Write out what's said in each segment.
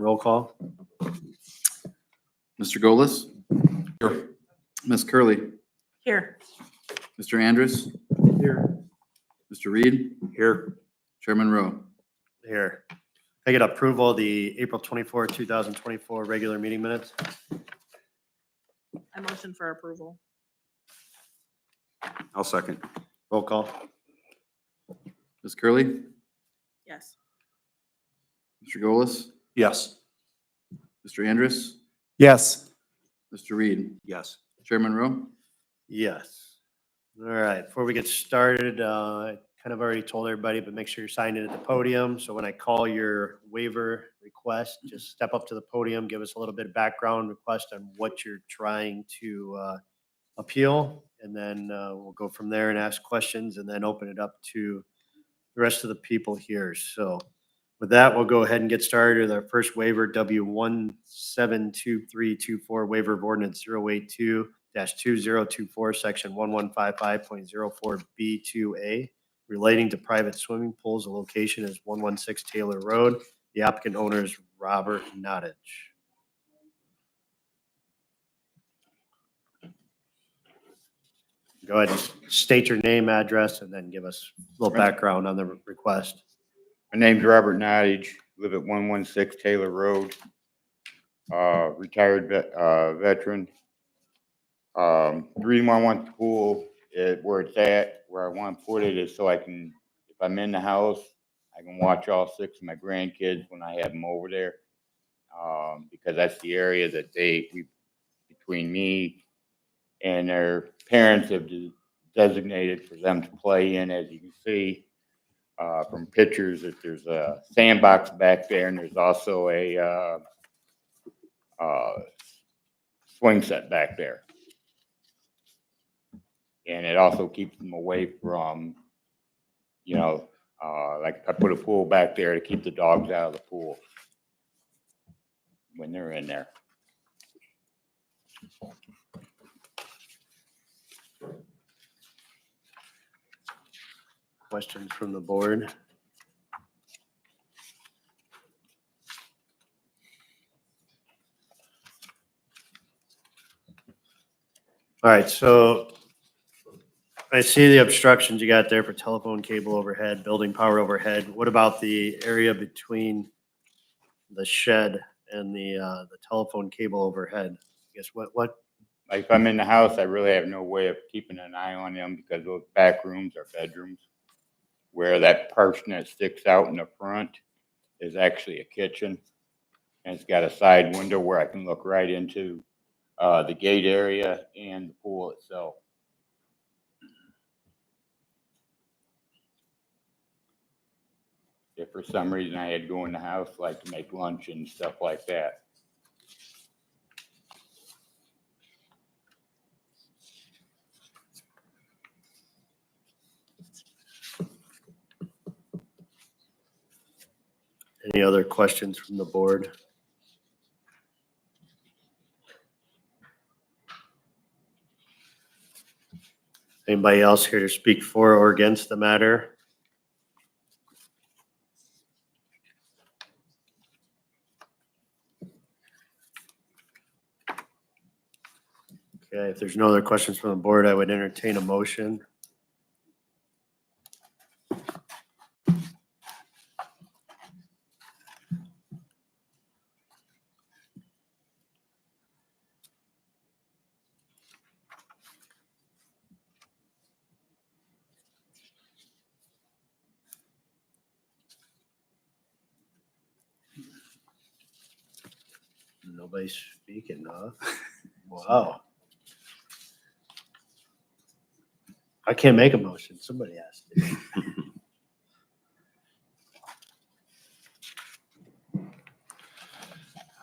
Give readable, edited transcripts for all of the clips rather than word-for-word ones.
Roll call. Mr. Golis? Here. Ms. Curley? Here. Mr. Andrus? Here. Mr. Reed? Here. Chairman Rowe? Here. I get approval of the April 24, 2024 regular meeting minutes. I motion for approval. I'll second. Roll call. Ms. Curley? Yes. Mr. Golis? Yes. Mr. Andrus? Yes. Mr. Reed? Yes. Chairman Rowe? Yes. All right, before we get started, I kind of already told everybody, but make sure you're signed in at the podium. So when I call your waiver request, just step up to the podium, give us a little bit of background request on what you're trying to appeal. And then we'll go from there and ask questions and then open it up to the rest of the people here. So with that, we'll go ahead and get started with our first waiver, W172324, waiver of ordinance 082-2024, section 1155.04B2A, relating to private swimming pools. The location is 116 Taylor Road. The applicant owner is Robert Nottage. Go ahead and state your name, address, and then give us a little background on the request. My name's Robert Nottage, live at 116 Taylor Road, retired veteran. The reason why I want the pool is where it's at, where I want to put it is so I can, if I'm in the house, I can watch all 6 of my grandkids when I have them over there. Because that's the area that between me and their parents have designated for them to play in. As you can see from pictures, that there's a sandbox back there, and there's also a swing set back there. And it also keeps them away from, like I put a pool back there to keep the dogs out of the pool when they're in there. Questions from the board? All right, so I see the obstructions you got there for telephone cable overhead, building power overhead. What about the area between the shed and the telephone cable overhead? I guess what? Like if I'm in the house, I really have no way of keeping an eye on them because those back rooms are bedrooms. Where that portion that sticks out in the front is actually a kitchen. And it's got a side window where I can look right into the gate area and the pool itself. If for some reason I had to go in the house, like to make lunch and stuff like that. Any other questions from the board? Anybody else here to speak for or against the matter? Okay, if there's no other questions from the board, I would entertain a motion. Nobody's speaking, huh? Wow. I can't make a motion. Somebody has to.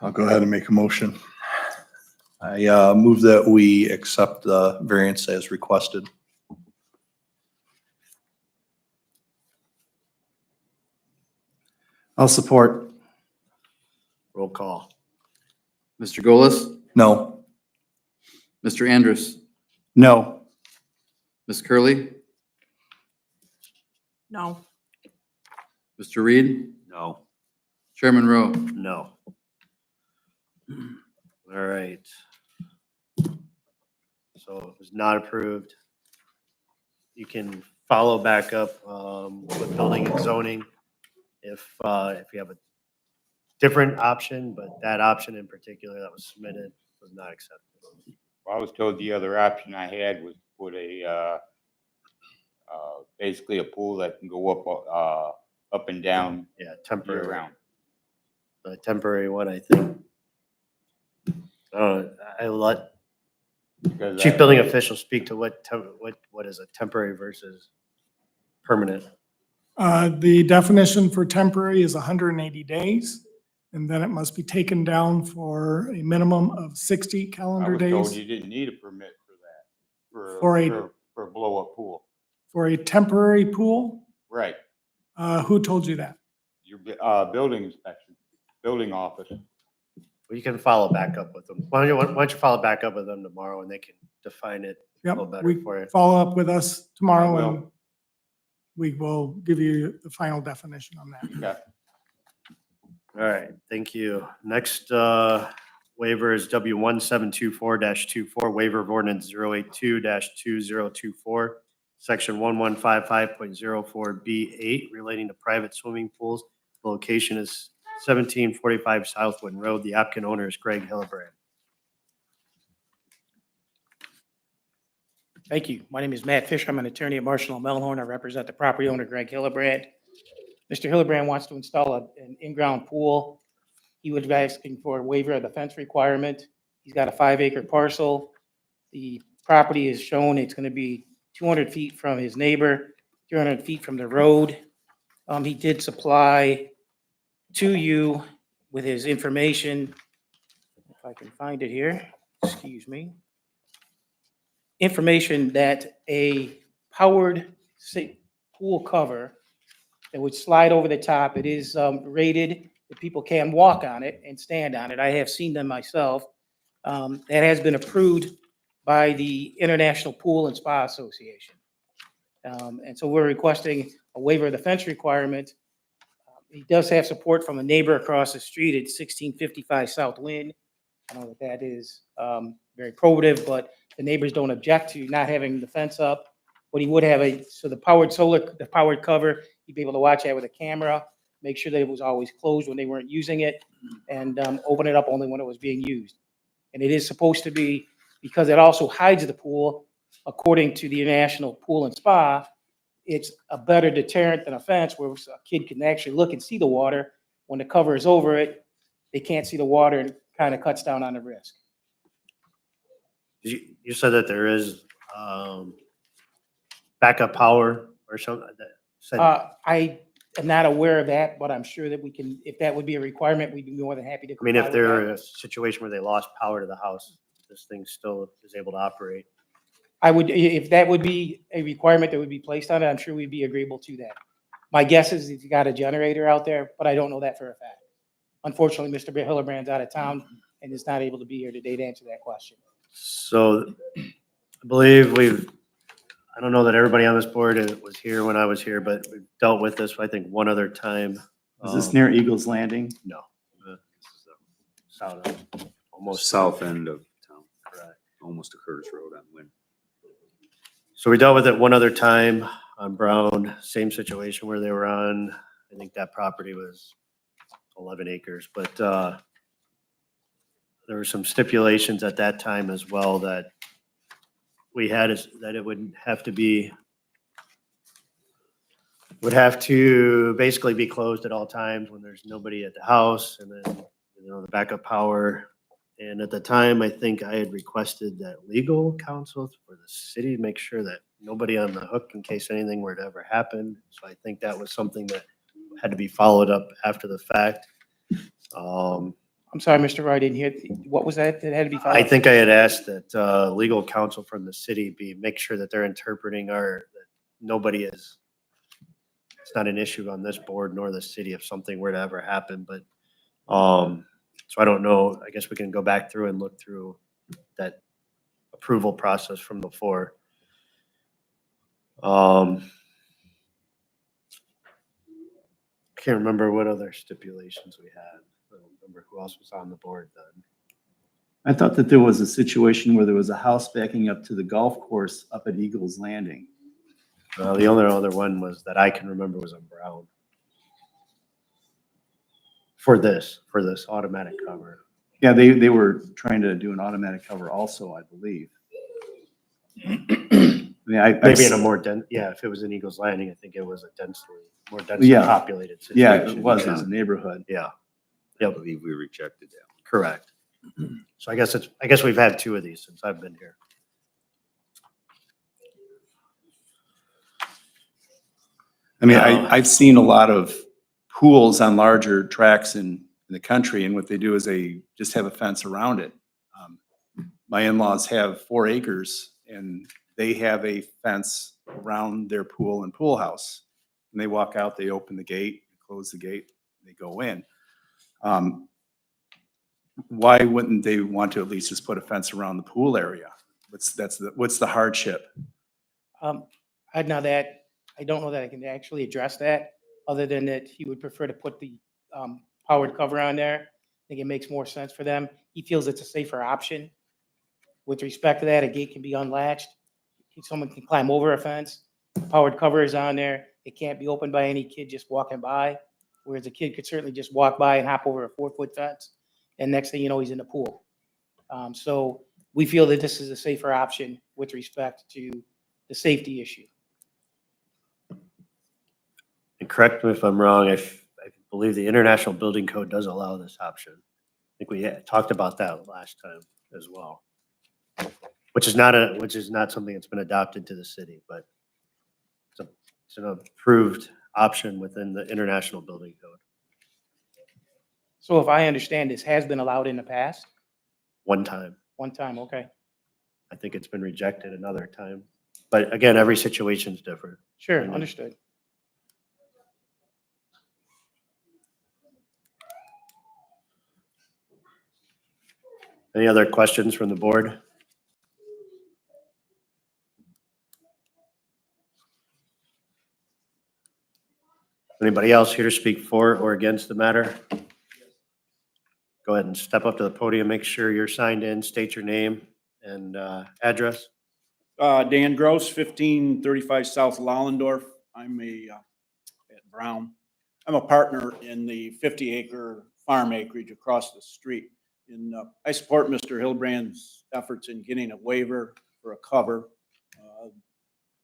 I'll go ahead and make a motion. I move that we accept the variance as requested. I'll support. Roll call. Mr. Golis? No. Mr. Andrus? No. Ms. Curley? No. Mr. Reed? No. Chairman Rowe? No. All right. So it was not approved. You can follow back up with building and zoning if you have a different option, but that option in particular that was submitted was not accepted. I was told the other option I had was to put basically a pool that can go up and down Yeah, year temporary. round. The temporary one, I think. I let Because chief building official speak to what is a temporary versus permanent. The definition for temporary is 180 days, and then it must be taken down for a minimum of 60 I calendar was told days you didn't need a permit for that, For a- for a blow-up pool. for a temporary pool. Right, Who told you that? your building inspection, building office. Well, you can follow back up with them. Why don't you follow back up with them tomorrow and they can define it a little Yep, better we for you. follow up with us tomorrow I will. and we will give you the final definition on that. Okay. All right, thank you. Next waiver is W1724-24, waiver of ordinance 082-2024, section 1155.04B8 relating to private swimming pools. The location is 1745 Southwood Road. The applicant owner is Greg Hillebrand. Thank you. My name is Matt Fisher. I'm an attorney at Marshall and Melhorn. I represent the property owner, Greg Hillebrand. Mr. Hillebrand wants to install an in-ground pool. He would be asking for a waiver of the fence requirement. He's got a 5-acre parcel. The property is shown, it's going to be 200 feet from his neighbor, 300 feet from the road. He did supply to you with his information, if I can find it here, excuse me. Information that a powered pool cover that would slide over the top, it is rated that people can walk on it and stand on it. I have seen them myself. That has been approved by the International Pool and Spa Association. And so we're requesting a waiver of the fence requirement. He does have support from a neighbor across the street at 1655 South Lynn. I know that that is very probative, but the neighbors don't object to not having the fence up. But he would have the powered cover, he'd be able to watch that with a camera, make sure that it was always closed when they weren't using it, and open it up only when it was being used. And it is supposed to be, because it also hides the pool, according to the International Pool and Spa, it's a better deterrent than a fence where a kid can actually look and see the water. When the cover is over it, they can't see the water and kind of cuts down on the risk. You said that there is backup power or something that said, I am not aware of that, but I'm sure that we can, if that would be a requirement, we'd be more than happy to. I mean, comply if with they're in that. a situation where they lost power to the house, this thing still is able to operate. I would, if that would be a requirement that would be placed on it, I'm sure we'd be agreeable to that. My guess is if you got a generator out there, but I don't know that for a fact. Unfortunately, Mr. Hillebrand's out of town and is not able to be here today to answer that question. So I believe I don't know that everybody on this board was here when I was here, but we've dealt with this, I think, one other time. Is this near Eagles Landing? No. This is south of, almost South end of town, correct. almost to Curtis Road on Wynn. So we dealt with it one other time on Brown, same situation where they were on, I think that property was 11 acres, but there were some stipulations at that time as well that we had is that it would have to basically be closed at all times when there's nobody at the house, and then, the backup power. And at the time, I think I had requested that legal counsel for the city to make sure that nobody on the hook in case anything were to ever happen. So I think that was something that had to be followed up after the fact. I'm sorry, Mr. Roy, I didn't hear, what was that that had to be followed? I think I had asked that legal counsel from the city make sure that they're interpreting that nobody is, it's not an issue on this board nor the city if something were to ever happen, but so I don't know, I guess we can go back through and look through that approval process from before. Can't remember what other stipulations we had. I don't remember who else was on the board then. I thought that there was a situation where there was a house backing up to the golf course up at Eagles Landing. The only other one was that I can remember was on Brown. For this automatic cover. Yeah, they were trying to do an automatic cover also, I believe. I mean, Maybe in a more dense, yeah, if it was in Eagles Landing, I think it was a more densely Yeah. populated Yeah, situation. it was, it was a neighborhood. Yeah, I believe we rejected that. correct. So I guess we've had two of these since I've been here. I mean, I've seen a lot of pools on larger tracks in the country, and what they do is they just have a fence around it. My in-laws have 4 acres, and they have a fence around their pool and pool house. And they walk out, they open the gate, close the gate, they go in. Why wouldn't they want to at least just put a fence around the pool area? What's the hardship? I don't know that I can actually address that, other than that he would prefer to put the powered cover on there. I think it makes more sense for them. He feels it's a safer option. With respect to that, a gate can be unlatched. Someone can climb over a fence. The powered cover is on there. It can't be opened by any kid just walking by, whereas a kid could certainly just walk by and hop over a 4-foot fence, and next thing you know, he's in the pool. So we feel that this is a safer option with respect to the safety issue. And correct me if I'm wrong, I believe the International Building Code does allow this option. I think we had talked about that last time as well. Which is not something that's been adopted to the city, but it's an approved option within the International Building Code. So if I understand, this has been allowed in the past, One time. okay. I think it's been rejected another time. But again, every situation's different. Sure, Mhm. understood. Any other questions from the board? Anybody else here to speak for or against the matter? Go ahead and step up to the podium, make sure you're signed in, state your name and address. Dan Gross, 1535 South Lollendorf. I'm at Brown. I'm a partner in the 50-acre farm acreage across the street. And I support Mr. Hildebrand's efforts in getting a waiver for a cover.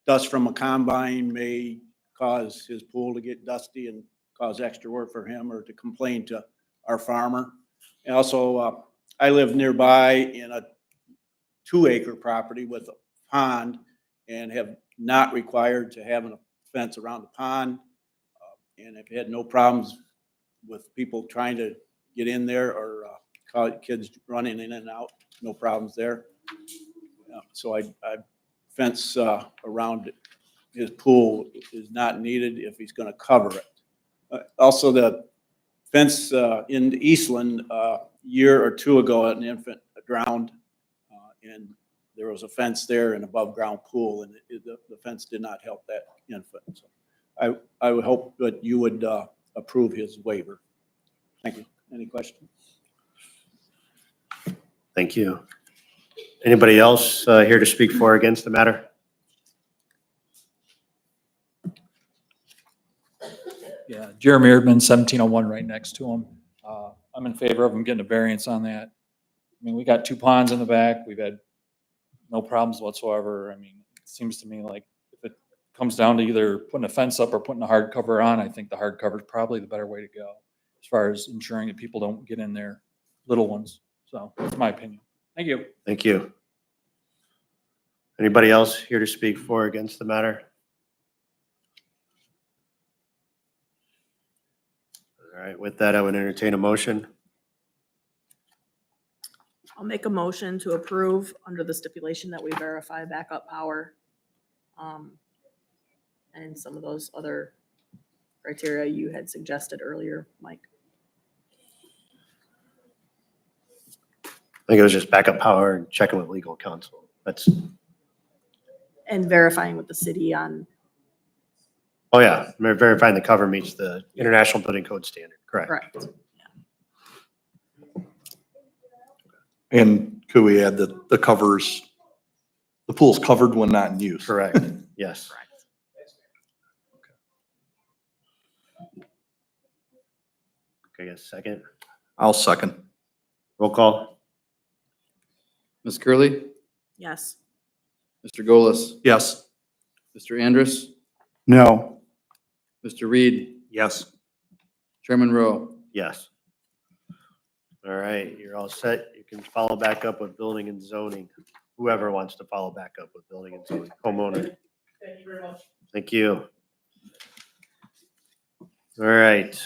Dust from a combine may cause his pool to get dusty and cause extra work for him, or to complain to our farmer. And also, I live nearby in a 2-acre property with a pond, and have not required to have a fence around the pond. And I've had no problems with people trying to get in there, or kids running in and out, no problems there. So I fence around his pool is not needed if he's gonna cover it. Also, the fence in Eastland, a year or 2 ago, an infant drowned, and there was a fence there, an above-ground pool, and the fence did not help that infant. So I would hope that you would approve his waiver. Thank you. Any questions? Thank you. Anybody else here to speak for or against the matter? Yeah, Jeremy Erdman, 1701, right next to him. I'm in favor of him getting a variance on that. I mean, we got 2 ponds in the back. We've had no problems whatsoever. I mean, it seems to me like if it comes down to either putting a fence up or putting a hard cover on, I think the hard cover is probably the better way to go as far as ensuring that people don't get in there, little ones. So that's my opinion. Thank you. Thank you. Anybody else here to speak for or against the matter? All right, with that, I would entertain a motion. I'll make a motion to approve under the stipulation that we verify backup power. And some of those other criteria you had suggested earlier, Mike. I think it was just backup power and checking with legal counsel. That's, And verifying with the city on, oh yeah, verifying the cover meets the International Building Code standard, correct? correct. And could we add that the covers, the pool's covered when not in use? Correct, yes. Okay, a second. I'll second. Roll call. Ms. Curley, Yes. Mr. Golis, Yes. Mr. Andrus, No. Mr. Reed, Yes. Chairman Rowe. Yes. All right, you're all set. You can follow back up with building and zoning. Whoever wants to follow back up with building and zoning, homeowner. Thank you very much. Thank you. All right,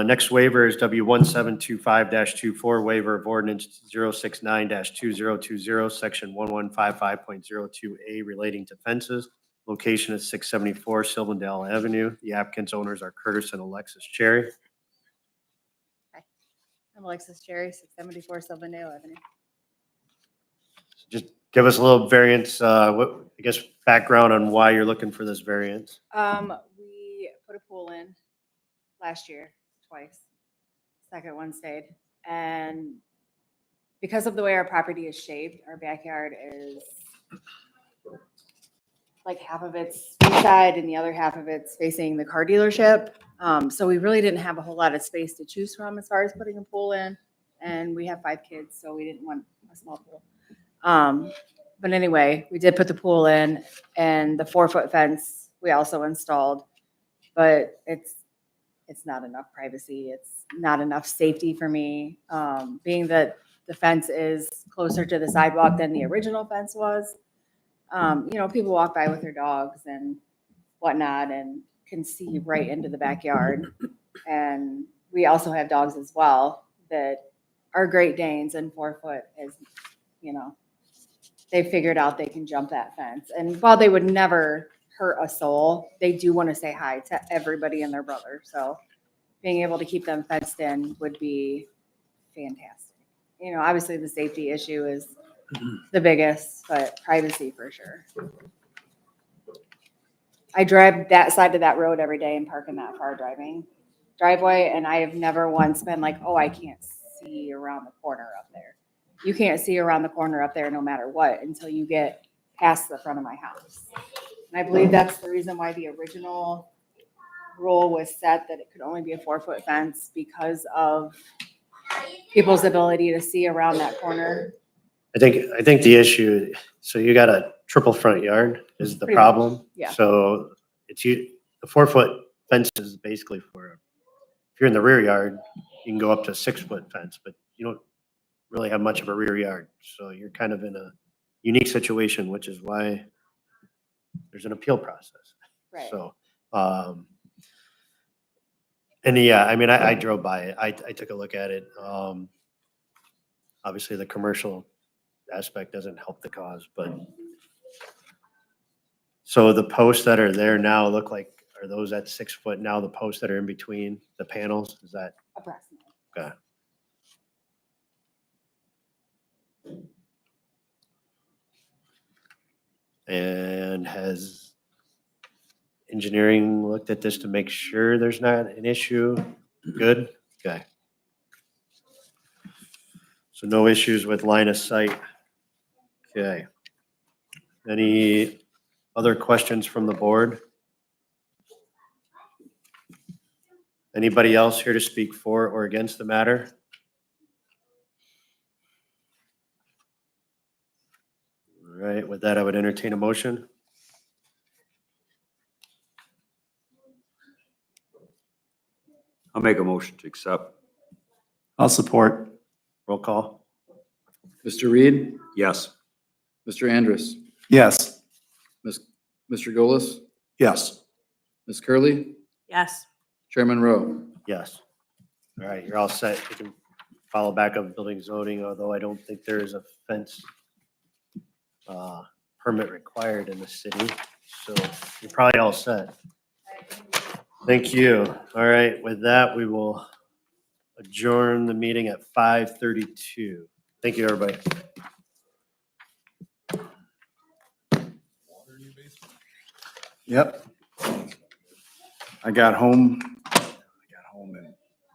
next waiver is W 1725-24, waiver of ordinance 069-2020, section 1155.02A relating to fences. Location is 674 Sylvandale Avenue. The applicant's owners are Curtis and Alexis Cherry. I'm Alexis Cherry, 674 Sylvandale Avenue. Just give us a little variance, what, I guess, background on why you're looking for this variance. We put a pool in last year, twice. Second one stayed. And because of the way our property is shaped, our backyard is like half of it's inside and the other half of it's facing the car dealership. So we really didn't have a whole lot of space to choose from as far as putting a pool in. And we have 5 kids, so we didn't want a small pool. But anyway, we did put the pool in, and the 4-foot fence we also installed, but it's not enough privacy. It's not enough safety for me. Being that the fence is closer to the sidewalk than the original fence was. People walk by with their dogs and whatnot and can see right into the backyard. And we also have dogs as well that are Great Danes, and 4-foot is, they figured out they can jump that fence. And while they would never hurt a soul, they do want to say hi to everybody and their brother. So being able to keep them fenced in would be fantastic. Obviously the safety issue is the biggest, but privacy for sure. I drive that side of that road every day and park in that far driveway, and I have never once been like, oh, I can't see around the corner up there. You can't see around the corner up there no matter what until you get past the front of my house. And I believe that's the reason why the original rule was set, that it could only be a 4-foot fence because of people's ability to see around that corner. I think the issue, so you got a triple front yard is the Pretty much, problem. yeah. So the 4-foot fence is basically for, if you're in the rear yard, you can go up to a 6-foot fence, but you don't really have much of a rear yard. So you're kind of in a unique situation, which is why there's an appeal process. Right. So, and yeah, I mean, I drove by it. I took a look at it. Obviously the commercial aspect doesn't help the cause, but so the posts that are there now look like, are those at 6 foot now, the posts that are in between the panels, is that? Approximately. Okay. And has engineering looked at this to make sure there's not an issue? Good, okay. So no issues with line of sight. Okay. Any other questions from the board? Anybody else here to speak for or against the matter? All right, with that, I would entertain a motion. I'll make a motion to accept. I'll support. Roll call. Mr. Reed, Yes. Mr. Andrus, Yes. Mr. Golis, Yes. Ms. Curley, Yes. Chairman Rowe. Yes. All right, you're all set. You can follow back up building zoning, although I don't think there is a fence permit required in the city. So you're probably all set. Thank you. All right, with that, we will adjourn the meeting at 5:32. Thank you, everybody. Yep. I got home and